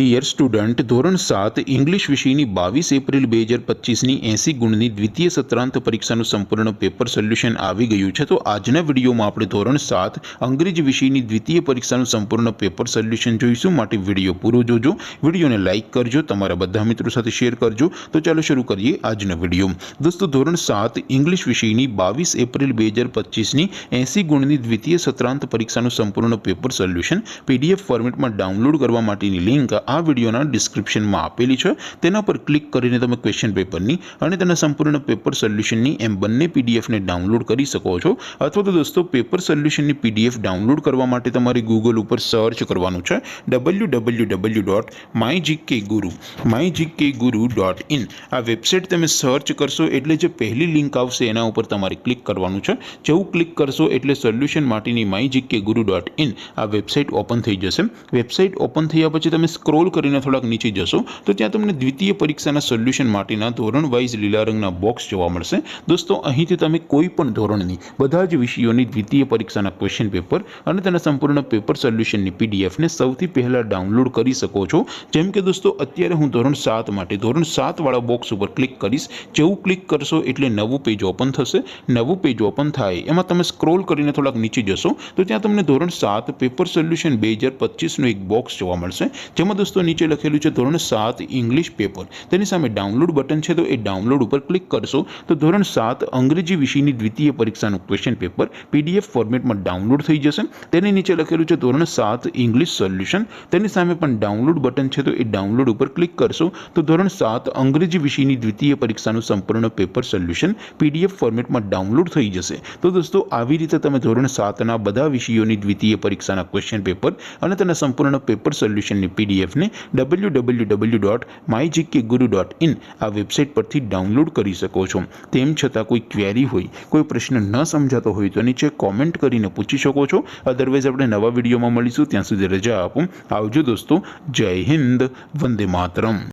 Dear student, ધોરણ 7 English વિષયની 22 April 2025ની 80 ગુણની દ્વિતીય સત્રાંત પરીક્ષાનું સંપૂર્ણ પેપર સોલ્યુશન આવી ગયું છે। તો આજના વિડીયોમાં આપણે ધોરણ 7 અંગ્રેજી વિષયની દ્વિતીય પરીક્ષાનું સંપૂર્ણ પેપર સોલ્યુશન જોઈશું। માટે વિડીયો પૂરો જોજો, વિડીયોને લાઇક કરજો, તમારા બધા મિત્રો સાથે શેર કરજો। તો ચાલો શરૂ કરીએ આજનો વિડીયો। દોસ્તો, ધોરણ 7 ઇંગ્લિશ વિષયની 22 એપ્રિલ 2025ની 80 ગુણની દ્વિતીય સત્રાંત પરીક્ષાનું સંપૂર્ણ પેપર સોલ્યુશન PDF ફોર્મેટમાં ડાઉનલોડ કરવા માટેની લિંક આ વિડીયોના ડિસ્ક્રિપ્શનમાં આપેલી છે। તેના પર ક્લિક કરીને તમે ક્વેશ્ચન પેપરની અને તેના સંપૂર્ણ પેપર સોલ્યુશનની એમ બંને પીડીએફને ડાઉનલોડ કરી શકો છો। અથવા તો દોસ્તો, પેપર સોલ્યુશનની પીડીએફ ડાઉનલોડ કરવા માટે તમારે ગૂગલ ઉપર સર્ચ કરવાનું છે www.mygkguru.in। આ વેબસાઇટ તમે સર્ચ કરશો એટલે જે પહેલી લિંક આવશે એના ઉપર તમારે ક્લિક કરવાનું છે। જેવું ક્લિક કરશો એટલે સોલ્યુશન માટેની mygkguru.in આ વેબસાઇટ ઓપન થઈ જશે। વેબસાઇટ ઓપન થયા પછી તમે સ્ક્રોલ કરીને થોડાક નીચે જશો તો ત્યાં તમને દ્વિતીય પરીક્ષાના સોલ્યુશન માટેના ધોરણ વાઇઝ લીલા રંગના બોક્સ જોવા મળશે। દોસ્તો, અહીંથી તમે કોઈ પણ ધોરણની બધા જ વિષયોની દ્વિતીય પરીક્ષાના ક્વેશ્ચન પેપર અને તેના સંપૂર્ણ પેપર સોલ્યુશનની પીડીએફને સૌથી પહેલાં ડાઉનલોડ કરી શકો છો। જેમ કે દોસ્તો, અત્યારે હું ધોરણ 7 માટે ધોરણ 7 વાળા બોક્સ ઉપર ક્લિક કરીશ। જેવું ક્લિક કરશો એટલે નવું પેજ ઓપન થશે। નવું પેજ ઓપન થાય એમાં તમે સ્ક્રોલ કરીને થોડાક નીચે જશો તો ત્યાં તમને ધોરણ 7 પેપર સોલ્યુશન 2025નું એક બોક્સ જોવા મળશે। જેમાં દોસ્તો નીચે લખેલું છે ધોરણ 7 ઇંગ્લિશ પેપર, તેની સામે ડાઉનલોડ બટન છે તો એ ડાઉનલોડ ઉપર ક્લિક કરશો તો ધોરણ 7 અંગ્રેજી વિષયની દ્વિતીય પરીક્ષાનું ક્વેશ્ચન પેપર PDF ફોર્મેટમાં ડાઉનલોડ થઈ જશે। તેની નીચે લખેલું છે ધોરણ 7 ઇંગ્લિશ સોલ્યુશન, તેની સામે પણ ડાઉનલોડ બટન છે તો એ ડાઉનલોડ ઉપર ક્લિક કરશો તો ધોરણ 7 અંગ્રેજી વિષયની દ્વિતીય પરીક્ષાનું સંપૂર્ણ પેપર સોલ્યુશન PDF ફોર્મેટમાં ડાઉનલોડ થઈ જશે। તો દોસ્તો, આવી રીતે તમે ધોરણ 7ના બધા વિષયોની દ્વિતીય પરીક્ષાના ક્વેશ્ચન પેપર અને તેના સંપૂર્ણ પેપર સોલ્યુશનની પીડીએફને www.mygkguru.in આ વેબસાઇટ પરથી ડાઉનલોડ કરી શકો છો। તેમ છતાં કોઈ ક્વેરી હોય, કોઈ પ્રશ્ન ન સમજાતો હોય તો નીચે કોમેન્ટ કરીને પૂછી શકો છો। અદરવાઇઝ આપણે નવા વિડીયોમાં મળીશું, ત્યાં સુધી રજા આપો। આવજો દોસ્તો, જય હિન્દ, વંદે માતરમ।